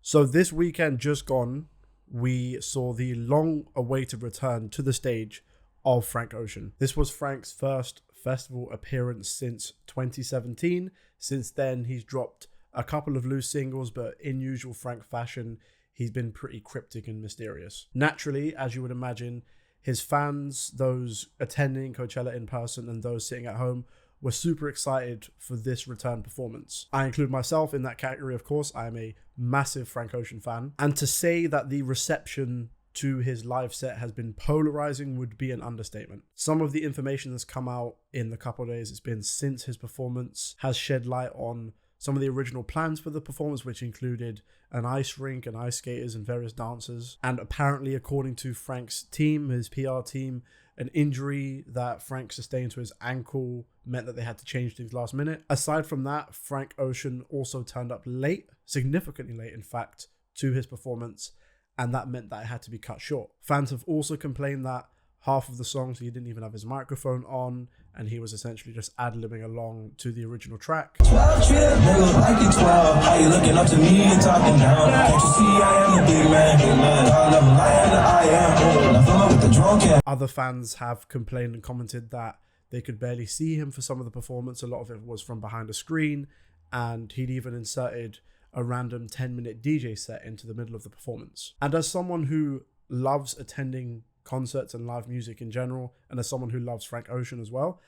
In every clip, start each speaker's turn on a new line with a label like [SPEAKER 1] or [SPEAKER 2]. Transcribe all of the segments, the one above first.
[SPEAKER 1] So this weekend just gone, we saw the long-awaited return to the stage of Frank Ocean. This was Frank's first festival appearance since 2017. Since then, he's dropped a couple of loose singles, but in usual Frank fashion, he's been pretty cryptic and mysterious. Naturally, as you would imagine, his fans, those attending Coachella in person and those sitting at home, were super excited for this return performance. I include myself in that category, of course. I am a massive Frank Ocean fan. And to say that the reception to his live set has been polarizing would be an understatement. Some of the information that's come out in the couple of days it's been since his performance has shed light on some of the original plans for the performance, which included an ice rink and ice skaters and various dancers. And apparently, according to Frank's team, his PR team, an injury that Frank sustained to his ankle meant that they had to change things last minute. Aside from that, Frank Ocean also turned up late, significantly late in fact, to his performance, and that meant that it had to be cut short. Fans have also complained that half of the songs he didn't even have his microphone on, and he was essentially just ad-libbing along to the original track.
[SPEAKER 2] 12 trip, nigga, like you 12. How you looking up to me and talking down? Can't you see I am the big man? All of them lying that I am. I fill up with the drunk.
[SPEAKER 1] Other fans have complained and commented that they could barely see him for some of the performance. A lot of it was from behind a screen, and he'd even inserted a random 10-minute DJ set into the middle of the performance. And as someone who loves attending concerts and live music in general, and as someone who loves Frank Ocean as well,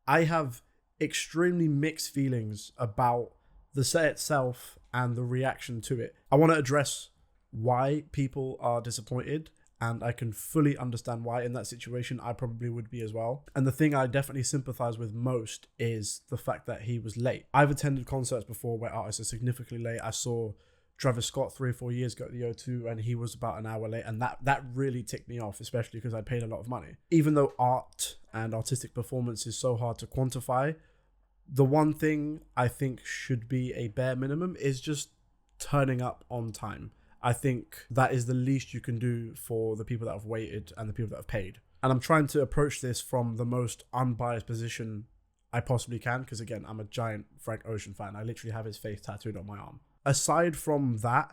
[SPEAKER 1] I have extremely mixed feelings about the set itself and the reaction to it. I want to address why people are disappointed, and I can fully understand why in that situation I probably would be as well. And the thing I definitely sympathize with most is the fact that he was late. I've attended concerts before where artists are significantly late. I saw Travis Scott 3 or 4 years ago at the O2 and he was about an hour late, and that really ticked me off, especially because I paid a lot of money. Even though art and artistic performance is so hard to quantify, the one thing I think should be a bare minimum is just turning up on time. I think that is the least you can do for the people that have waited and the people that have paid. And I'm trying to approach this from the most unbiased position I possibly can, because again, I'm a giant Frank Ocean fan. I literally have his face tattooed on my arm. Aside from that,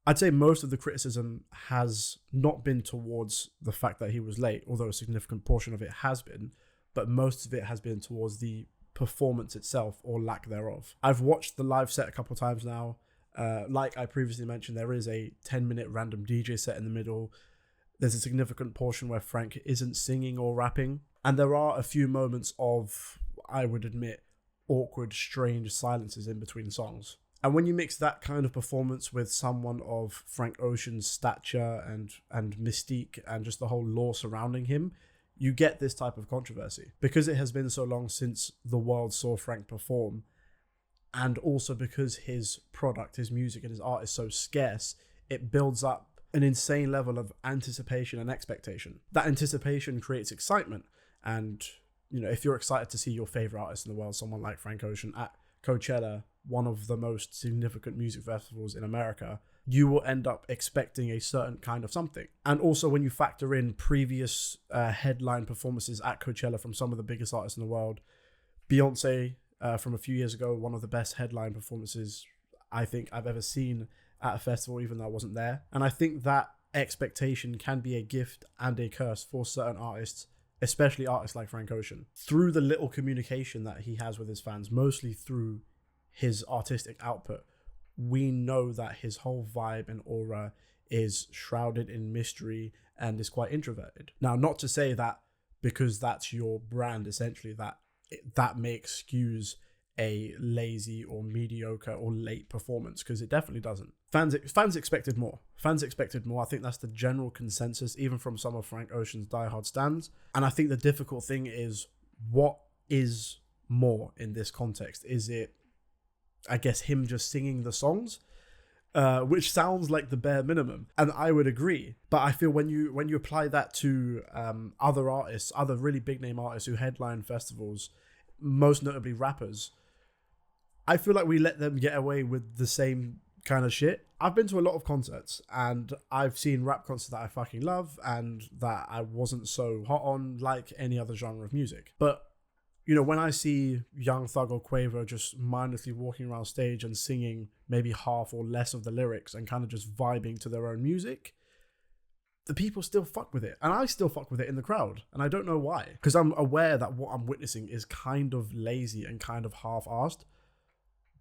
[SPEAKER 1] I'd say most of the criticism has not been towards the fact that he was late, although a significant portion of it has been, but most of it has been towards the performance itself or lack thereof. I've watched the live set a couple of times now. Like I previously mentioned, there is a 10-minute random DJ set in the middle. There's a significant portion where Frank isn't singing or rapping. And there are a few moments of, I would admit, awkward, strange silences in between songs. And when you mix that kind of performance with someone of Frank Ocean's stature and mystique and just the whole lore surrounding him, you get this type of controversy. Because it has been so long since the world saw Frank perform, and also because his product, his music and his art is so scarce, it builds up an insane level of anticipation and expectation. That anticipation creates excitement. And, you know, if you're excited to see your favorite artist in the world, someone like Frank Ocean at Coachella, one of the most significant music festivals in America, you will end up expecting a certain kind of something. And also when you factor in previous headline performances at Coachella from some of the biggest artists in the world, Beyonce, from a few years ago, one of the best headline performances I think I've ever seen at a festival, even though I wasn't there. And I think that expectation can be a gift and a curse for certain artists, especially artists like Frank Ocean. Through the little communication that he has with his fans, mostly through his artistic output, we know that his whole vibe and aura is shrouded in mystery and is quite introverted. Now, not to say that because that's your brand, essentially, that may excuse a lazy or mediocre or late performance, because it definitely doesn't. Fans expected more. Fans expected more. I think that's the general consensus, even from some of Frank Ocean's diehard stands. And I think the difficult thing is, what is more in this context? Is it, I guess, him just singing the songs? Which sounds like the bare minimum, and I would agree. But I feel when you apply that to other artists, other really big name artists who headline festivals, most notably rappers, I feel like we let them get away with the same kind of shit. I've been to a lot of concerts, and I've seen rap concerts that I fucking love and that I wasn't so hot on, like any other genre of music. But when I see Young Thug or Quavo just mindlessly walking around stage and singing maybe half or less of the lyrics and kind of just vibing to their own music, the people still fuck with it. And I still fuck with it in the crowd. And I don't know why. Because I'm aware that what I'm witnessing is kind of lazy and kind of half-assed.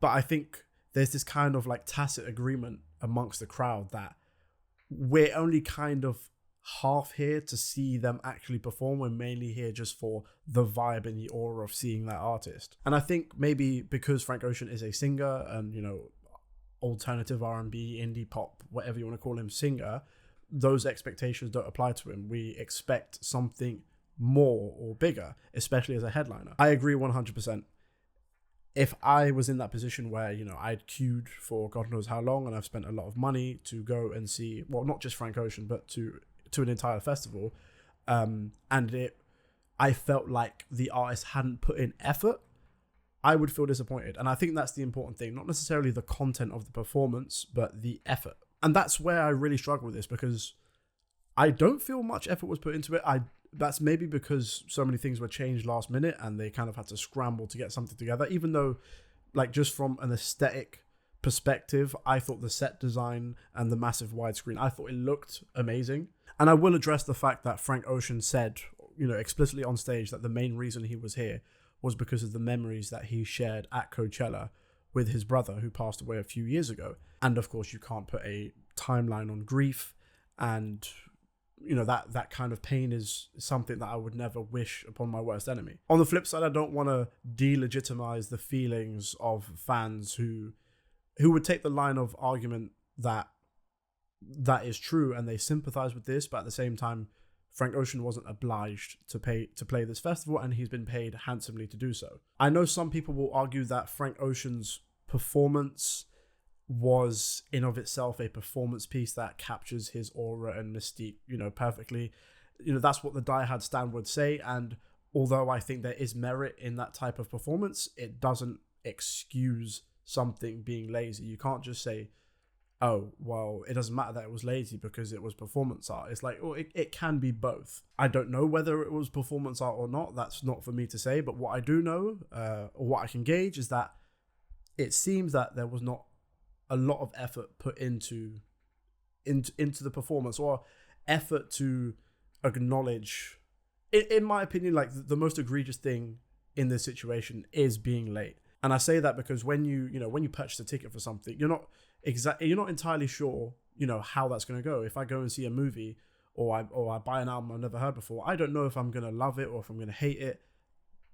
[SPEAKER 1] But I think there's this kind of like tacit agreement amongst the crowd that we're only kind of half here to see them actually perform. We're mainly here just for the vibe and the aura of seeing that artist. And I think maybe because Frank Ocean is a singer and, alternative R&B, indie pop, whatever you want to call him, singer, those expectations don't apply to him. We expect something more or bigger, especially as a headliner. I agree 100%. If I was in that position where, I'd queued for God knows how long and I've spent a lot of money to go and see, well, not just Frank Ocean, but to an entire festival, I felt like the artist hadn't put in effort, I would feel disappointed. And I think that's the important thing, not necessarily the content of the performance, but the effort. And that's where I really struggle with this, because I don't feel much effort was put into it. That's maybe because so many things were changed last minute and they kind of had to scramble to get something together, even though, like, just from an aesthetic perspective, I thought the set design and the massive widescreen, I thought it looked amazing. And I will address the fact that Frank Ocean said, explicitly on stage that the main reason he was here was because of the memories that he shared at Coachella with his brother who passed away a few years ago. And of course, you can't put a timeline on grief, and that kind of pain is something that I would never wish upon my worst enemy. On the flip side, I don't want to delegitimize the feelings of fans who would take the line of argument that is true and they sympathize with this, but at the same time, Frank Ocean wasn't obliged to play this festival, and he's been paid handsomely to do so. I know some people will argue that Frank Ocean's performance was in of itself a performance piece that captures his aura and mystique, perfectly. That's what the Die Hard stand would say. And although I think there is merit in that type of performance, it doesn't excuse something being lazy. You can't just say, oh, well, it doesn't matter that it was lazy because it was performance art. It's like, well, it can be both. I don't know whether it was performance art or not. That's not for me to say. But what I do know, or what I can gauge, is that it seems that there was not a lot of effort put into the performance, or effort to acknowledge, in my opinion, like the most egregious thing in this situation is being late. And I say that because when you purchase a ticket for something, you're not entirely sure, how that's going to go. If I go and see a movie or I buy an album I've never heard before, I don't know if I'm going to love it or if I'm going to hate it,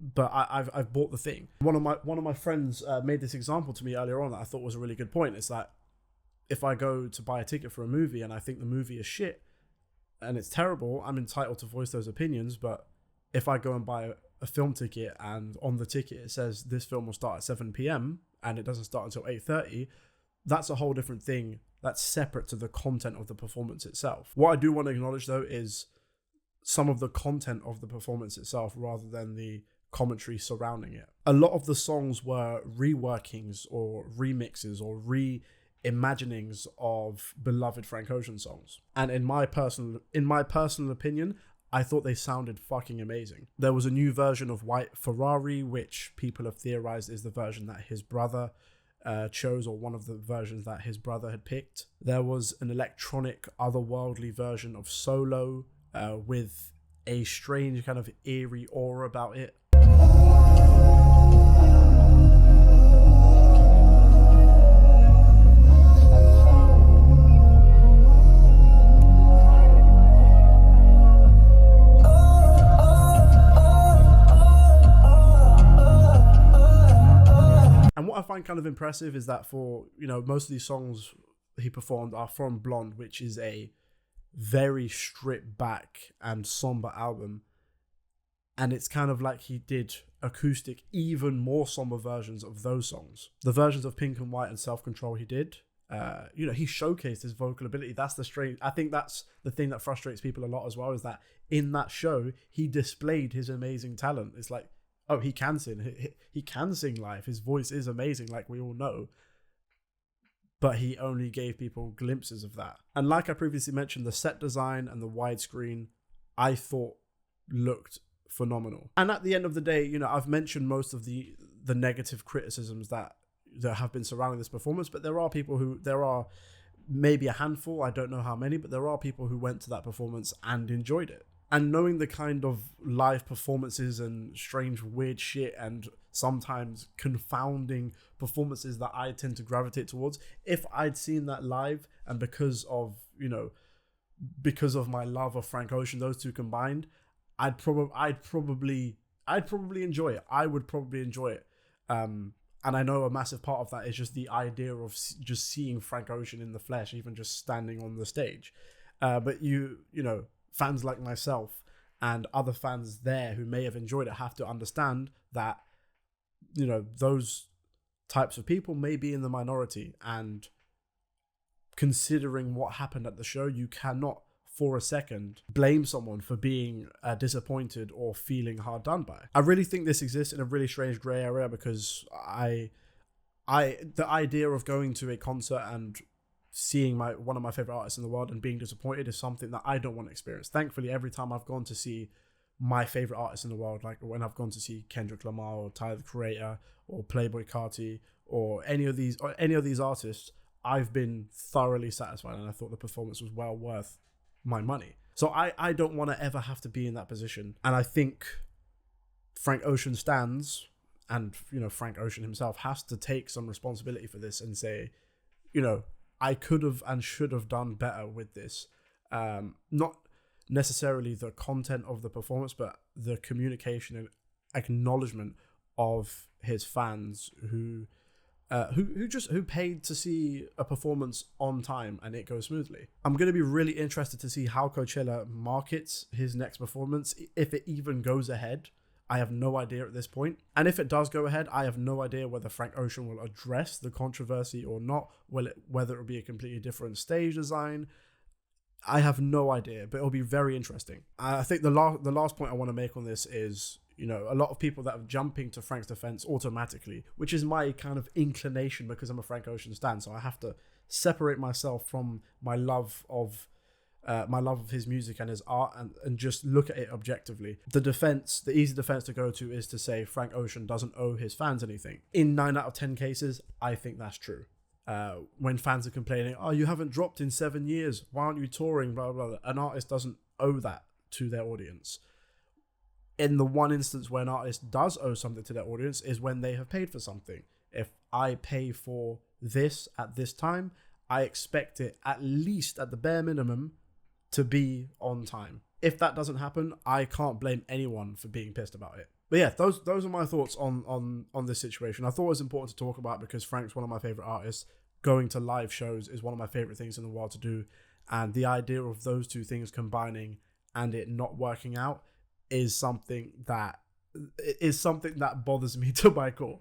[SPEAKER 1] but I've bought the thing. One of my friends made this example to me earlier on that I thought was a really good point. It's that if I go to buy a ticket for a movie and I think the movie is shit and it's terrible, I'm entitled to voice those opinions. But if I go and buy a film ticket and on the ticket it says this film will start at 7 p.m. and it doesn't start until 8:30, that's a whole different thing. That's separate to the content of the performance itself. What I do want to acknowledge, though, is some of the content of the performance itself rather than the commentary surrounding it. A lot of the songs were reworkings or remixes or reimaginings of beloved Frank Ocean songs. And in my personal opinion, I thought they sounded fucking amazing. There was a new version of White Ferrari, which people have theorized is the version that his brother chose, or one of the versions that his brother had picked. There was an electronic, otherworldly version of Solo with a strange kind of eerie aura about it. And what I find kind of impressive is that for, most of these songs he performed are from Blonde, which is a very stripped back and somber album. And it's kind of like he did acoustic, even more somber versions of those songs. The versions of Pink and White and Self-Control he did, he showcased his vocal ability. That's the strange, I think that's the thing that frustrates people a lot as well, is that in that show, he displayed his amazing talent. It's like, oh, he can sing. He can sing live. His voice is amazing, like we all know. But he only gave people glimpses of that. And like I previously mentioned, the set design and the widescreen, I thought looked phenomenal. And at the end of the day, I've mentioned most of the negative criticisms that have been surrounding this performance, but there are maybe a handful, I don't know how many, but there are people who went to that performance and enjoyed it. And knowing the kind of live performances and strange, weird shit and sometimes confounding performances that I tend to gravitate towards, if I'd seen that live, and because of my love of Frank Ocean, those two combined, I'd probably enjoy it. I would probably enjoy it. And I know a massive part of that is just the idea of just seeing Frank Ocean in the flesh, even just standing on the stage. But fans like myself and other fans there who may have enjoyed it have to understand that, those types of people may be in the minority. And considering what happened at the show, you cannot for a second blame someone for being disappointed or feeling hard done by. I really think this exists in a really strange grey area, because the idea of going to a concert and seeing one of my favorite artists in the world and being disappointed is something that I don't want to experience. Thankfully, every time I've gone to see my favorite artists in the world, like when I've gone to see Kendrick Lamar or Tyler the Creator or Playboi Carti or any of these artists, I've been thoroughly satisfied, and I thought the performance was well worth my money. So I don't want to ever have to be in that position. And I think Frank Ocean stands, and Frank Ocean himself has to take some responsibility for this and say, I could have and should have done better with this. Not necessarily the content of the performance, but the communication and acknowledgement of his fans who paid to see a performance on time and it goes smoothly. I'm going to be really interested to see how Coachella markets his next performance, if it even goes ahead. I have no idea at this point. And if it does go ahead, I have no idea whether Frank Ocean will address the controversy or not, whether it will be a completely different stage design. I have no idea, but it'll be very interesting. I think the last point I want to make on this is, a lot of people that are jumping to Frank's defense automatically, which is my kind of inclination because I'm a Frank Ocean stan. So I have to separate myself from my love of his music and his art and just look at it objectively. The easy defense to go to is to say Frank Ocean doesn't owe his fans anything. In 9 out of 10 cases, I think that's true. When fans are complaining, oh, you haven't dropped in 7 years, why aren't you touring, blah, blah, blah. An artist doesn't owe that to their audience. In the one instance where an artist does owe something to their audience is when they have paid for something. If I pay for this at this time, I expect it at least at the bare minimum to be on time. If that doesn't happen, I can't blame anyone for being pissed about it. But yeah, those are my thoughts on this situation. I thought it was important to talk about because Frank's one of my favorite artists. Going to live shows is one of my favorite things in the world to do. And the idea of those two things combining and it not working out is something that bothers me to my core.